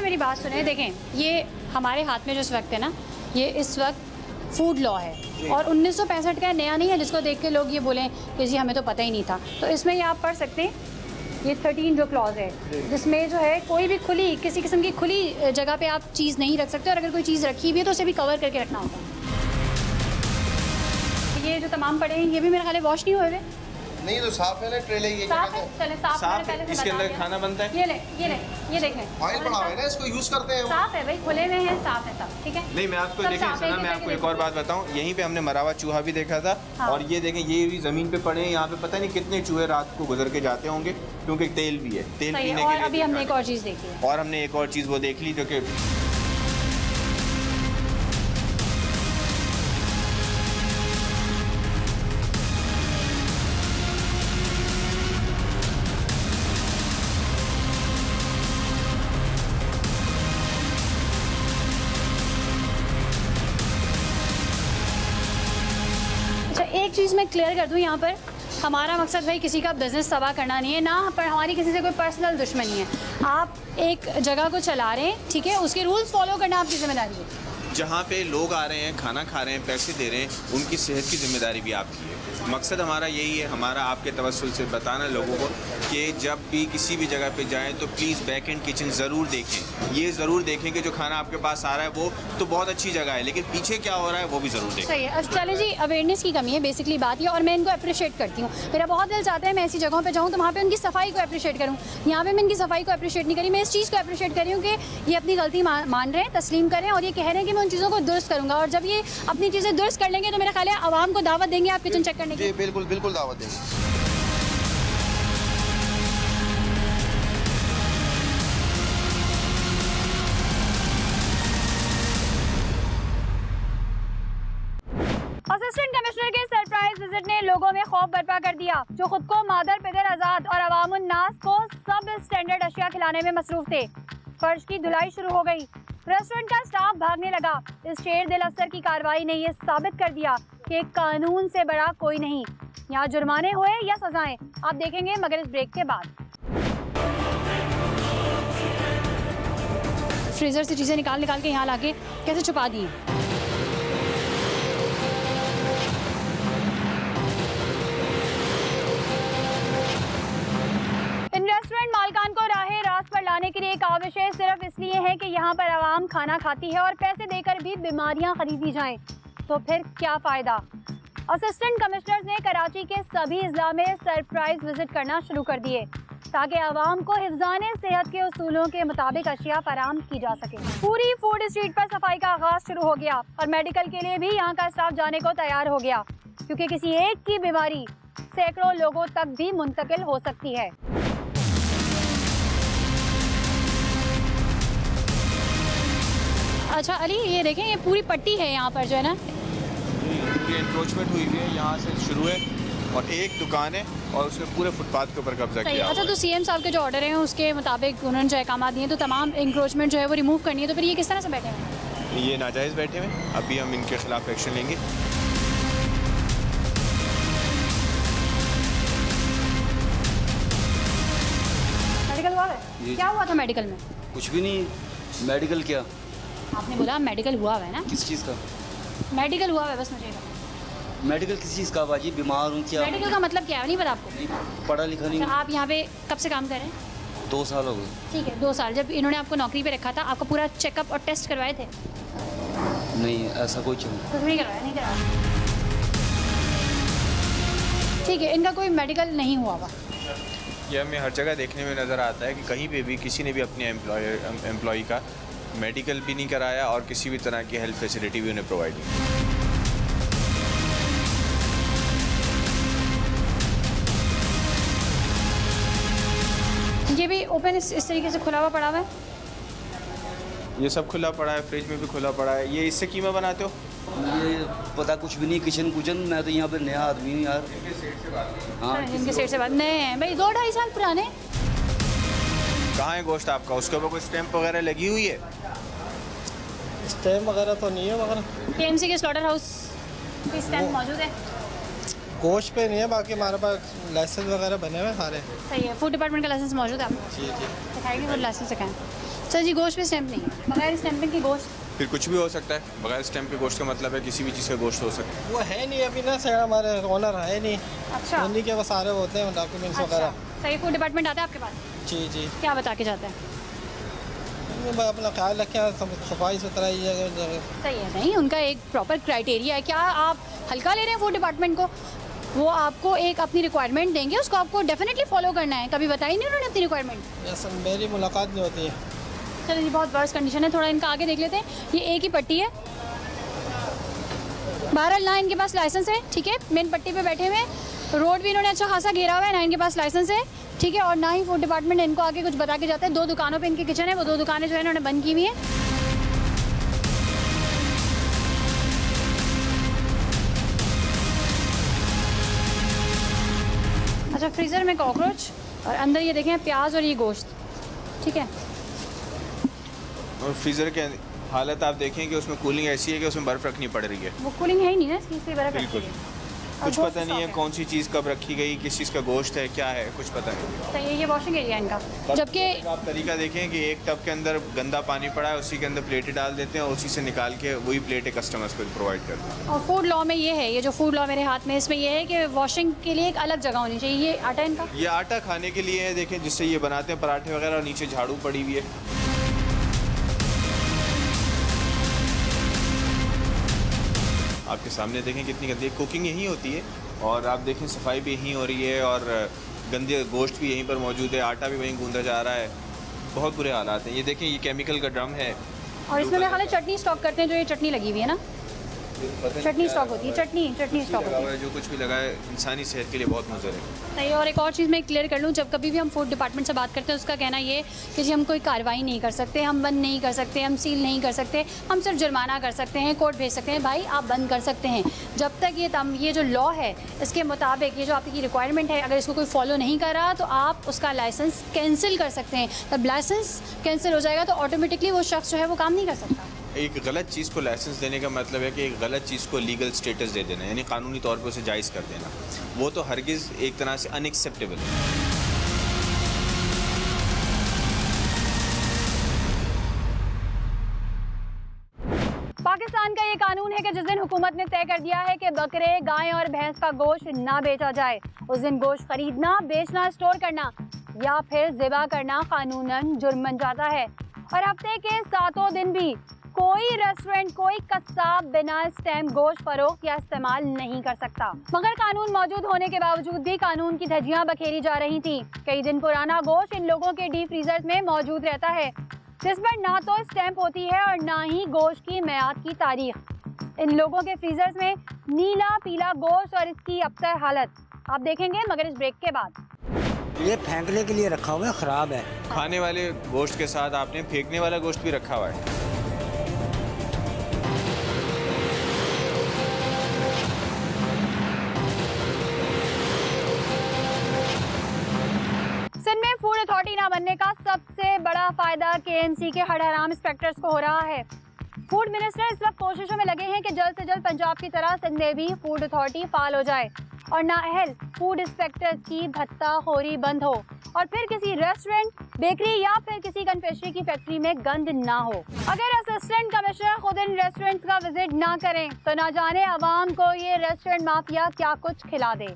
मेरी बात सुने, देखें, ये हमारे हाथ में जो इस वक्त है ना, ये इस वक्त फूड लॉ है और 1965 का नया नहीं है जिसको देख के लोग ये बोलें कि जी हमें तो पता ही नहीं था। तो इसमें ये आप पढ़ सकते हैं, ये 13 जो क्लॉज है, जिसमें जो है कोई भी खुली, किसी किस्म की खुली जगह पे आप चीज़ नहीं रख सकते, और अगर कोई चीज़ रखी हुई है तो उसे भी कवर करके रखना होगा। ये जो तमाम पड़े हैं ये भी मेरे ख्याल है वॉश नहीं हुए हुए। नहीं तो साफ है ना, ट्रे लेंगे, साफ है, चले साफ है, पहले से इसके बता अंदर दिया। खाना बनता है। ये देखें, ऑयल पड़ा हुआ है ना, इसको यूज़ करते हैं। साफ है भाई, खुले हुए हैं, साफ है सब, ठीक है। नहीं, मैं आपको सब देखें साफ है, सना, मैं आपको एक और बात बताऊं, यहीं पे हमने मरावा चूहा भी देखा था। हाँ। और ये देखें, ये भी ज़मीन पे पड़े हैं, यहाँ पे पता नहीं कितने चूहे रात को गुजर के जाते होंगे, क्योंकि तेल भी है, तेल सही है। पीने और के लिए। अभी हमने एक और चीज़ देखी है, और हमने एक और चीज़ वो देख ली जो कि एक चीज़ मैं क्लियर कर दूं यहाँ पर, हमारा मकसद भाई किसी का बिज़नेस तबाह करना नहीं है, ना पर हमारी किसी से कोई पर्सनल दुश्मनी है। आप एक जगह को चला रहे हैं, ठीक है, उसके रूल्स फॉलो करना आपकी जिम्मेदारी है। जहाँ पे लोग आ रहे हैं, खाना खा रहे हैं, पैसे दे रहे हैं, उनकी सेहत की जिम्मेदारी भी आपकी है। मकसद हमारा यही है, हमारा आपके तवस्सुल से बताना लोगों को कि जब भी किसी भी जगह पे जाएं तो प्लीज़ बैक एंड किचन ज़रूर देखें। ये ज़रूर देखें कि जो खाना आपके पास आ रहा है वो तो बहुत अच्छी जगह है, लेकिन पीछे क्या हो रहा है वो भी ज़रूर देखें। सही है। अब चले जी, अवेयरनेस की कमी है बेसिकली बात ये, और मैं इनको अप्रिशिएट करती हूँ। मेरा बहुत दिल चाहता है मैं ऐसी जगहों पे जाऊँ तो वहाँ पे उनकी सफाई को अप्रिशिएट करूँ। यहाँ पे मैं इनकी सफाई को अप्रिशिएट नहीं करी, मैं इस चीज़ को अप्रिशिएट करी हूँ कि ये अपनी गलती मान रहे हैं, तस्लीम करें, और ये कह रहे हैं कि मैं उन चीज़ों को दुरुस्त करूँगा। और जब ये अपनी चीज़ें दुरुस्त कर लेंगे तो मेरा ख्याल है आवाम को दावत देंगे आप किचन चेक करने की। जी बिल्कुल बिल्कुल दावत देंगे। असिस्टेंट कमिश्नर के सरप्राइज विजिट ने लोगों में खौफ बर्पा कर दिया, जो खुद को मादर पिदर आजाद और अवामुन नास को सब स्टैंडर्ड अशिया खिलाने में मसरूफ थे। फर्श की धुलाई शुरू हो गई, रेस्टोरेंट का स्टाफ भागने लगा। इस शेर दिल अफसर की कार्रवाई ने यह साबित कर दिया कि कानून से बड़ा कोई नहीं। यहाँ जुर्माने हुए या सजाएं, आप देखेंगे मगर इस ब्रेक के बाद। फ्रीजर से चीजें निकाल के यहाँ लाके कैसे छुपा दी। इन रेस्टोरेंट मालकान को राहे रास्त पर लाने के लिए काविशें सिर्फ इसलिए है कि यहाँ पर आवाम खाना खाती है और पैसे देकर भी बीमारियां खरीदी जाएं, तो फिर क्या फायदा। असिस्टेंट कमिश्नर्स ने कराची के सभी अजला में सरप्राइज विजिट करना शुरू कर दिए ताकि आवाम को हिफ्ज़ाने सेहत के उसूलों के मुताबिक अशिया फराम की जा सके। पूरी फूड स्ट्रीट पर सफाई का आगाज शुरू हो गया और मेडिकल के लिए भी यहाँ का स्टाफ जाने को तैयार हो गया, क्योंकि किसी एक की बीमारी सैकड़ों लोगों तक भी मुंतकिल हो सकती है। अच्छा अली, ये देखें, ये पूरी पट्टी है यहाँ पर जो है ना, ये इंक्रोचमेंट हुई हुई है, यहाँ से शुरू है और एक दुकान है और उसने पूरे फुटपाथ के ऊपर कब्जा किया। अच्छा, तो सीएम साहब के जो ऑर्डर हैं उसके मुताबिक उन्होंने जो अहकाम दिए तो तमाम इंक्रोचमेंट जो है वो रिमूव करनी है, तो फिर ये किस तरह से बैठे हैं? ये नाजायज़ बैठे हुए, अभी हम इनके खिलाफ एक्शन लेंगे। मेडिकल हुआ है? क्या हुआ था मेडिकल में? कुछ भी नहीं। मेडिकल क्या? आपने बोला मेडिकल हुआ है ना? किस चीज़ का मेडिकल हुआ है, बस मुझे मेडिकल? किस चीज़ का बाजी? बीमार हूँ क्या? मेडिकल का मतलब क्या है नहीं पता आपको? नहीं, पढ़ा लिखा नहीं। आप यहाँ पे कब से काम कर रहे हैं? 2 साल हो गए। ठीक है, 2 साल। जब इन्होंने आपको नौकरी पे रखा था आपका पूरा चेकअप और टेस्ट करवाए थे? नहीं, ऐसा कोई चीज़ कुछ नहीं करवाया? नहीं करवाया। ठीक है, इनका कोई मेडिकल नहीं हुआ हुआ। ये हमें हर जगह देखने में नज़र आता है कि कहीं पे भी किसी ने भी अपने एम्प्लॉय का मेडिकल भी नहीं कराया और किसी भी तरह की हेल्थ फैसिलिटी भी उन्हें प्रोवाइड नहीं। ये भी ओपन इस तरीके से खुला हुआ पड़ा हुआ है? ये सब खुला पड़ा है, फ्रिज में भी खुला पड़ा है। ये इससे कीमा बनाते हो? ये पता कुछ भी नहीं। किचन मैं तो यहाँ पे नया आदमी हूँ यार। हाँ, इनके सेठ से बात नए हैं भाई, 2-2.5 साल पुराने। कहाँ है गोश्त आपका? उसके ऊपर कोई स्टैंप वगैरह लगी हुई है? स्टैम्प वगैरह तो नहीं है, मगर केएमसी के स्लॉटर हाउस पे स्टैंप मौजूद है। गोश्त पे नहीं है, बाकी हमारे पास लाइसेंस वगैरह बने हुए सारे। सही है, फूड डिपार्टमेंट का लाइसेंस मौजूद है आपको? जी जी। दिखाएंगे वो लाइसेंस से कहें। सर जी, गोश्त पे स्टैंप नहीं है, बगैर स्टैंपिंग की गोश्त? फिर कुछ भी हो सकता है। बगैर स्टैंप के गोश्त का मतलब है किसी भी चीज़ का गोश्त हो सकता है। वो है नहीं अभी ना सर, हमारे ओनर है नहीं। अच्छा, उन्हीं के वो सारे होते हैं डॉक्यूमेंट्स वगैरह। सही। फूड डिपार्टमेंट आता है आपके पास? जी जी। क्या बता के जाता है? अपना ख्याल रखें, सफाई सुथराई है जगह। सही है। नहीं, उनका एक प्रॉपर क्राइटेरिया है। क्या आप हल्का ले रहे हैं फूड डिपार्टमेंट को? वो आपको एक अपनी रिक्वायरमेंट देंगे, उसको आपको डेफिनेटली फॉलो करना है। कभी बताई नहीं उन्होंने अपनी रिक्वायरमेंट? यस, मेरी मुलाकात नहीं होती है। चलो जी, बहुत वर्स्ट कंडीशन है। थोड़ा इनका आगे देख लेते हैं। ये एक ही पट्टी है। बहरहाल ना इनके पास लाइसेंस है, ठीक है, मेन पट्टी पे बैठे हुए हैं। रोड भी इन्होंने अच्छा खासा घेरा हुआ है, ना इनके पास लाइसेंस है, ठीक है, और ना ही फूड डिपार्टमेंट इनको आगे कुछ बता के जाता है। 2 दुकानों पे इनकी किचन है, वो 2 दुकानें जो है इन्होंने बंद की हुई है। अच्छा, फ्रीज़र में कॉकरोच और अंदर ये देखें प्याज और ये गोश्त, ठीक है। और फ्रीज़र के हालत आप देखें कि उसमें कूलिंग ऐसी है कि उसमें बर्फ़ रखनी पड़ रही है। वो कूलिंग है ही नहीं ना, इसकी बर्फ बिल्कुल। रखी है। कुछ और गोश्त पता नहीं है सॉफ्ट कौन सी चीज़ कब रखी गई, किस चीज़ का गोश्त है, क्या है, कुछ पता नहीं। सही है, ये वॉशिंग एरिया है इनका। जबकि आप तरीका देखें कि एक टब के अंदर गंदा पानी पड़ा है, उसी के अंदर प्लेटें डाल देते हैं और उसी से निकाल के वही प्लेटें कस्टमर्स को प्रोवाइड करते हैं। और फूड लॉ में ये है, ये जो फूड लॉ मेरे हाथ में, इसमें ये है कि वॉशिंग के लिए एक अलग जगह होनी चाहिए। ये आटा इनका, ये आटा खाने के लिए है, देखें, जिससे ये बनाते हैं पराठे वगैरह, और नीचे झाड़ू पड़ी हुई है। आपके सामने देखें कितनी गंदी कुकिंग यहीं होती है, और आप देखें सफाई भी यहीं हो रही है, और गंदे गोश्त भी यहीं पर मौजूद है, आटा भी वहीं गूंदा जा रहा है। बहुत बुरे हालात हैं। ये देखें, ये केमिकल का ड्रम है। और इसमें मैं खाली चटनी स्टॉक करते हैं, जो ये चटनी लगी हुई है ना, चटनी स्टॉक होती है, चटनी स्टॉक होती है। जो कुछ भी लगा है इंसानी सेहत के लिए बहुत मुज़र है। सही। और एक और चीज़ मैं क्लियर कर लूँ, जब कभी भी हम फूड डिपार्टमेंट से बात करते हैं उसका कहना ये कि जी हम कोई कार्रवाई नहीं कर सकते, हम बंद नहीं कर सकते, हम सील नहीं कर सकते, हम सिर्फ जुर्माना कर सकते हैं, कोर्ट भेज सकते हैं। भाई, आप बंद कर सकते हैं जब तक ये जो लॉ है इसके मुताबिक, ये जो आपकी रिक्वायरमेंट है, अगर इसको कोई फॉलो नहीं कर रहा तो आप उसका लाइसेंस कैंसिल कर सकते हैं। जब लाइसेंस कैंसिल हो जाएगा तो ऑटोमेटिकली वो शख्स जो है वो काम नहीं कर सकता। एक गलत चीज़ को लाइसेंस देने का मतलब है कि एक गलत चीज़ को लीगल स्टेटस दे देना, यानी कानूनी तौर पे उसे जायज़ कर देना। वो तो हरगिज़ एक तरह से अनएक्सेप्टेबल है। पाकिस्तान का ये कानून है कि जिस दिन हुकूमत ने तय कर दिया है कि बकरे, गाय और भैंस का गोश्त ना बेचा जाए, उस दिन गोश्त खरीदना, बेचना, स्टोर करना या फिर ज़िबा करना कानूनन जुर्म बन जाता है। और हफ्ते के 7 दिन भी कोई रेस्टोरेंट, कोई कस्साब बिना स्टैम्प गोश्त फरोख्त या इस्तेमाल नहीं कर सकता। मगर कानून मौजूद होने के बावजूद भी कानून की धज्जियां बखेरी जा रही थी। कई दिन पुराना गोश्त इन लोगों के डीप फ्रीजर्स में मौजूद रहता है, जिस पर ना तो स्टैंप होती है और ना ही गोश्त की मियाद की तारीख। इन लोगों के फ्रीजर्स में नीला पीला गोश्त और इसकी अबतर हालत आप देखेंगे, मगर इस ब्रेक के बाद। ये फेंकने के लिए रखा हुआ है, ख़राब है। खाने वाले गोश्त के साथ आपने फेंकने वाला गोश्त भी रखा हुआ है। सिंध में फूड अथॉरिटी ना बनने का सबसे बड़ा फायदा केएमसी के हड़हराम इंस्पेक्टर्स को हो रहा है। फूड मिनिस्टर इस वक्त कोशिशों में लगे हैं कि जल्द से जल्द पंजाब की तरह सिंध में भी फूड अथॉरिटी फाल हो जाए और नाअहल फूड इंस्पेक्टर्स की भत्ताखोरी बंद हो और फिर किसी रेस्टोरेंट, बेकरी या फिर किसी कन्फेक्शनरी की फैक्ट्री में गंद ना हो। अगर असिस्टेंट कमिश्नर खुद इन रेस्टोरेंट्स का विजिट ना करें तो ना जाने अवाम को ये रेस्टोरेंट माफिया क्या कुछ खिला दे।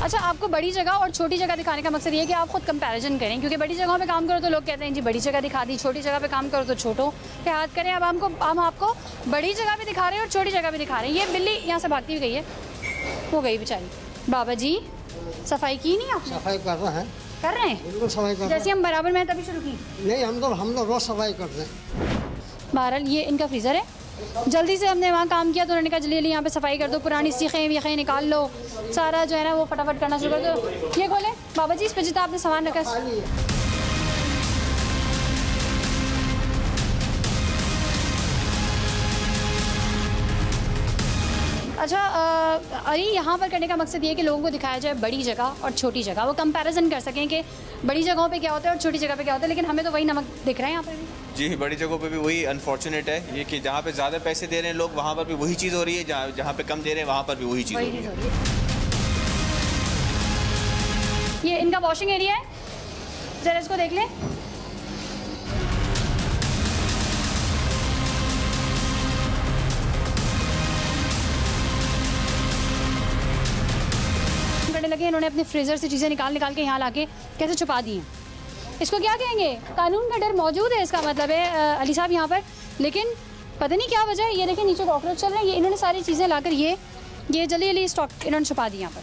अच्छा, आपको बड़ी जगह और छोटी जगह दिखाने का मकसद ये है कि आप खुद कंपैरिजन करें, क्योंकि बड़ी जगहों पे काम करो तो लोग कहते हैं जी बड़ी जगह दिखा दी, छोटी जगह पे काम करो तो छोटों पे हाथ करें। अब हम आपको बड़ी जगह भी दिखा रहे हैं और छोटी जगह भी दिखा रहे हैं। ये बिल्ली यहाँ से भागती हुई गई है, वो गई बेचारी। बाबा जी सफाई की नहीं आपने? सफाई कर रहे हैं, कर रहे हैं, बिल्कुल सफाई कर रहे जैसे हम बराबर में तभी शुरू की। नहीं, हम लोग रोज़ सफाई करते हैं। बहरहाल ये इनका फ्रीज़र है। जल्दी से हमने वहाँ काम किया तो उन्होंने कहा जल्दी यहाँ पे सफाई कर दो, पुरानी सीखें वीखें निकाल लो, सारा जो है ना वो फटाफट करना शुरू कर दो। ये खोले बाबा जी, इस पे जितना आपने सामान रखा है। अच्छा अरे यहाँ पर करने का मकसद ये है कि लोगों को दिखाया जाए बड़ी जगह और छोटी जगह, वो कंपैरिजन कर सकें कि बड़ी जगहों पे क्या होता है और छोटी जगह पे क्या होता है। लेकिन हमें तो वही नमक दिख रहा है यहाँ पर भी। जी, बड़ी जगहों पे भी वही अनफॉर्चुनेट है ये कि जहाँ पे ज़्यादा पैसे दे रहे हैं लोग, वहाँ पर भी वही चीज़ हो रही है, जहाँ पे कम दे रहे हैं वहाँ पर भी वही चीज़ हो रही है। ये इनका वॉशिंग एरिया है, ज़रा इसको देख लें। लगे इन्होंने अपने फ्रीजर से चीज़ें निकाल के यहाँ लाके कैसे छुपा दी हैं, इसको क्या कहेंगे? कानून का डर मौजूद है, इसका मतलब है अली साहब यहाँ पर। लेकिन पता नहीं क्या वजह है, ये देखें नीचे कॉकरोच चल रहे हैं। ये इन्होंने सारी चीज़ें लाकर ये जल्दी जल्दी स्टॉक इन्होंने छुपा दी यहाँ पर।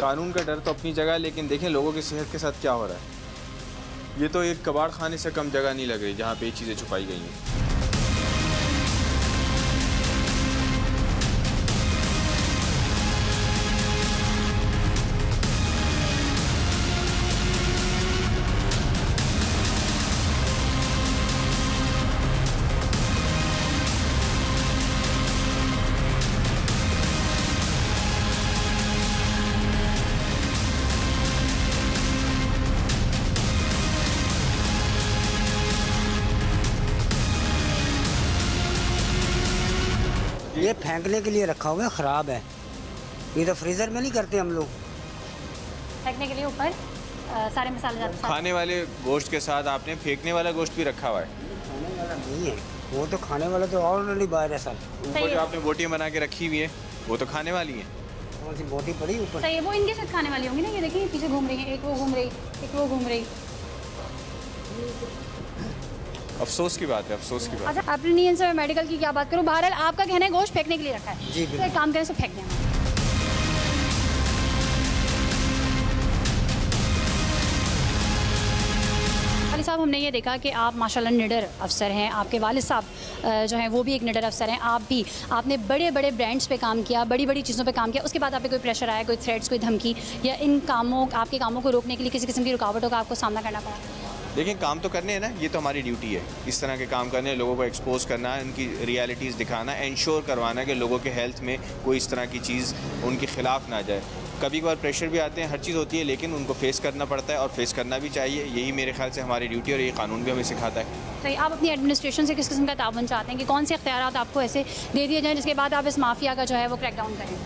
कानून का डर तो अपनी जगह है, लेकिन देखें लोगों की सेहत के साथ क्या हो रहा है। ये तो एक कबाड़ खाने से कम जगह नहीं लग रही जहाँ पे ये चीज़ें छुपाई गई हैं। ये फेंकने के लिए रखा हुआ है, ख़राब है। ये तो फ्रीज़र में नहीं करते हम लोग। फेंकने के लिए ऊपर सारे मसाले जाते हैं। खाने वाले गोश्त के साथ आपने फेंकने वाला गोश्त भी रखा हुआ है। खाने वाला नहीं है वो, तो खाने वाला तो ऑलरेडी बाहर है सर। ऊपर जो आपने बोटियाँ बना के रखी हुई है वो तो खाने वाली है। कौन सी बोटी पड़ी ऊपर? सही है, वो इनके साथ खाने वाली होंगी ना। ये देखिए पीछे घूम रही है, एक वो घूम रही, एक वो घूम रही। अफसोस की बात है, अफसोस की बात। अच्छा, अपनी इनसे मेडिकल की क्या बात करूँ, बहरहाल आपका कहना है गोश्त फेंकने के लिए रखा है। जी तो एक काम करें, सब फेंक दें। अली साहब, हमने ये देखा कि आप माशाल्लाह निडर अफसर हैं, आपके वालिद साहब जो हैं वो भी एक निडर अफसर हैं। आप भी, आपने बड़े बड़े ब्रांड्स पे काम किया, बड़ी बड़ी चीज़ों पे काम किया, उसके बाद आप पे कोई प्रेशर आया, कोई थ्रेट्स, कोई धमकी या इन कामों, आपके कामों को रोकने के लिए किसी किस्म की रुकावटों का आपको सामना करना पड़ा? देखिए काम तो करने हैं ना, ये तो हमारी ड्यूटी है, इस तरह के काम करने, लोगों को एक्सपोज करना है, उनकी रियलिटीज़ दिखाना, इंश्योर करवाना कि लोगों के हेल्थ में कोई इस तरह की चीज़ उनके खिलाफ ना जाए। कभी कभार प्रेशर भी आते हैं, हर चीज़ होती है, लेकिन उनको फेस करना पड़ता है और फेस करना भी चाहिए। यही मेरे ख्याल से हमारी ड्यूटी और ये कानून भी हमें सिखाता है। तो आप अपनी एडमिनिस्ट्रेशन से किस किस्म का ताउन चाहते हैं कि कौन से इख्तियारात आपको ऐसे दे दिए जाएँ जिसके बाद आप इस माफिया का जो है वो क्रैकडाउन करें?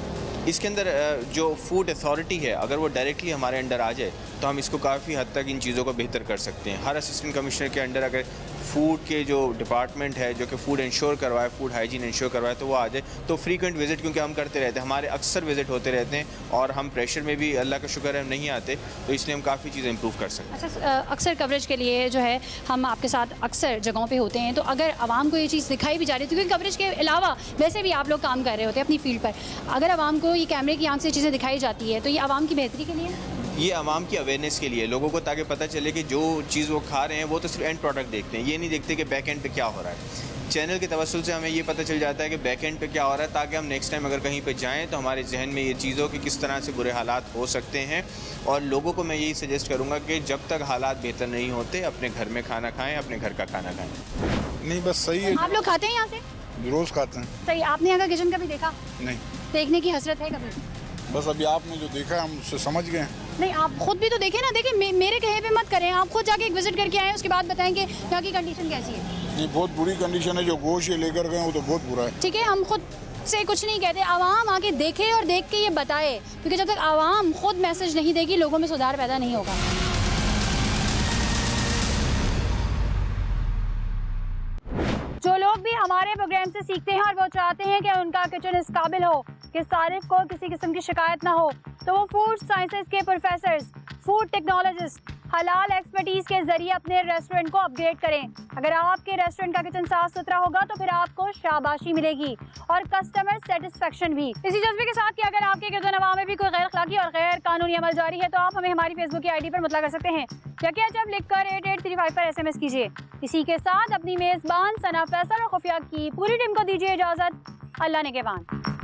इसके अंदर जो फूड अथॉरिटी है, अगर वो डायरेक्टली हमारे अंडर आ जाए तो हम इसको काफ़ी हद तक इन चीज़ों को बेहतर कर सकते हैं। हर असिस्टेंट कमिश्नर के अंडर अगर फूड के जो डिपार्टमेंट है जो कि फूड इंश्योर करवाए, फूड हाइजीन इंश्योर करवाए, तो वो आ जाए तो फ्रीक्वेंट विज़िट, क्योंकि हम करते रहते हैं, हमारे अक्सर विज़िट होते रहते हैं और हम प्रेशर में भी अल्लाह का शुक्र है हम नहीं आते, तो इसलिए हम काफ़ी चीज़ें इंप्रूव कर सकते हैं। अच्छा, अक्सर कवरेज के लिए जो है हम आपके साथ अक्सर जगहों पे होते हैं, तो अगर आवाम को ये चीज़ दिखाई भी जा रही है, क्योंकि कवरेज के अलावा वैसे भी आप लोग काम कर रहे होते हैं अपनी फील्ड पर, अगर आवाम को ये कैमरे की आंख से चीज़ें दिखाई जाती है तो ये आवाम की बेहतरी के लिए, ये आवाम की अवेयरनेस के लिए, लोगों को ताकि पता चले कि जो चीज़ वो खा रहे हैं वो तो सिर्फ एंड प्रोडक्ट देखते हैं, ये नहीं देखते कि बैक एंड पे क्या हो रहा है। चैनल के तवस्सुल से हमें ये पता चल जाता है कि बैक एंड पे क्या हो रहा है, ताकि हम नेक्स्ट टाइम अगर कहीं पे जाएं तो हमारे जहन में ये चीज़ हो कि किस तरह से बुरे हालात हो सकते हैं। और लोगों को मैं यही सजेस्ट करूँगा कि जब तक हालात बेहतर नहीं होते अपने घर में खाना खाएँ, अपने घर का खाना खाएँ। नहीं बस सही है, आप लोग खाते हैं यहाँ से? रोज़ खाते हैं। सही, आपने यहाँ का किचन कभी देखा? नहीं, देखने की हसरत है कभी? बस अभी आपने जो देखा हम उससे समझ गए। नहीं, आप खुद भी तो देखें ना, देखिए मेरे कहे पे मत करें, आप खुद जाके एक विजिट करके आए, उसके बाद बताएं कि यहाँ की कंडीशन कैसी है। ये बहुत बुरी कंडीशन है, जो गोश्त ये लेकर गए वो तो बहुत बुरा है। ठीक है, हम खुद से कुछ नहीं कहते, आवाम आके देखे और देख के ये बताए, क्योंकि जब तक आवाम खुद मैसेज नहीं देगी लोगों में सुधार पैदा नहीं होगा। जो लोग भी हमारे प्रोग्राम से सीखते हैं और वो चाहते हैं कि उनका किचन इस काबिल हो कि सारिफ को किसी किस्म की शिकायत ना हो, तो वो फूड साइंसेज के प्रोफेसर्स, फूड टेक्नोलॉजिस्ट हलाल एक्सपर्टीज के जरिए अपने रेस्टोरेंट को अपग्रेड करें। अगर आपके रेस्टोरेंट का किचन साफ सुथरा होगा तो फिर आपको शाबाशी मिलेगी और कस्टमर सेटिस्फेक्शन भी। इसी जज्बे के साथ कि अगर आपके किचन हवा में भी कोई गैर अखलाकी और गैर कानूनी अमल जारी है तो आप हमें हमारी फेसबुक की आईडी पर मुतला कर सकते हैं, या क्या जब लिखकर 8835 पर SMS कीजिए। इसी के साथ अपनी मेजबान सना फैसल और खुफिया की पूरी टीम को दीजिए इजाजत। अल्लाह ने के बाद।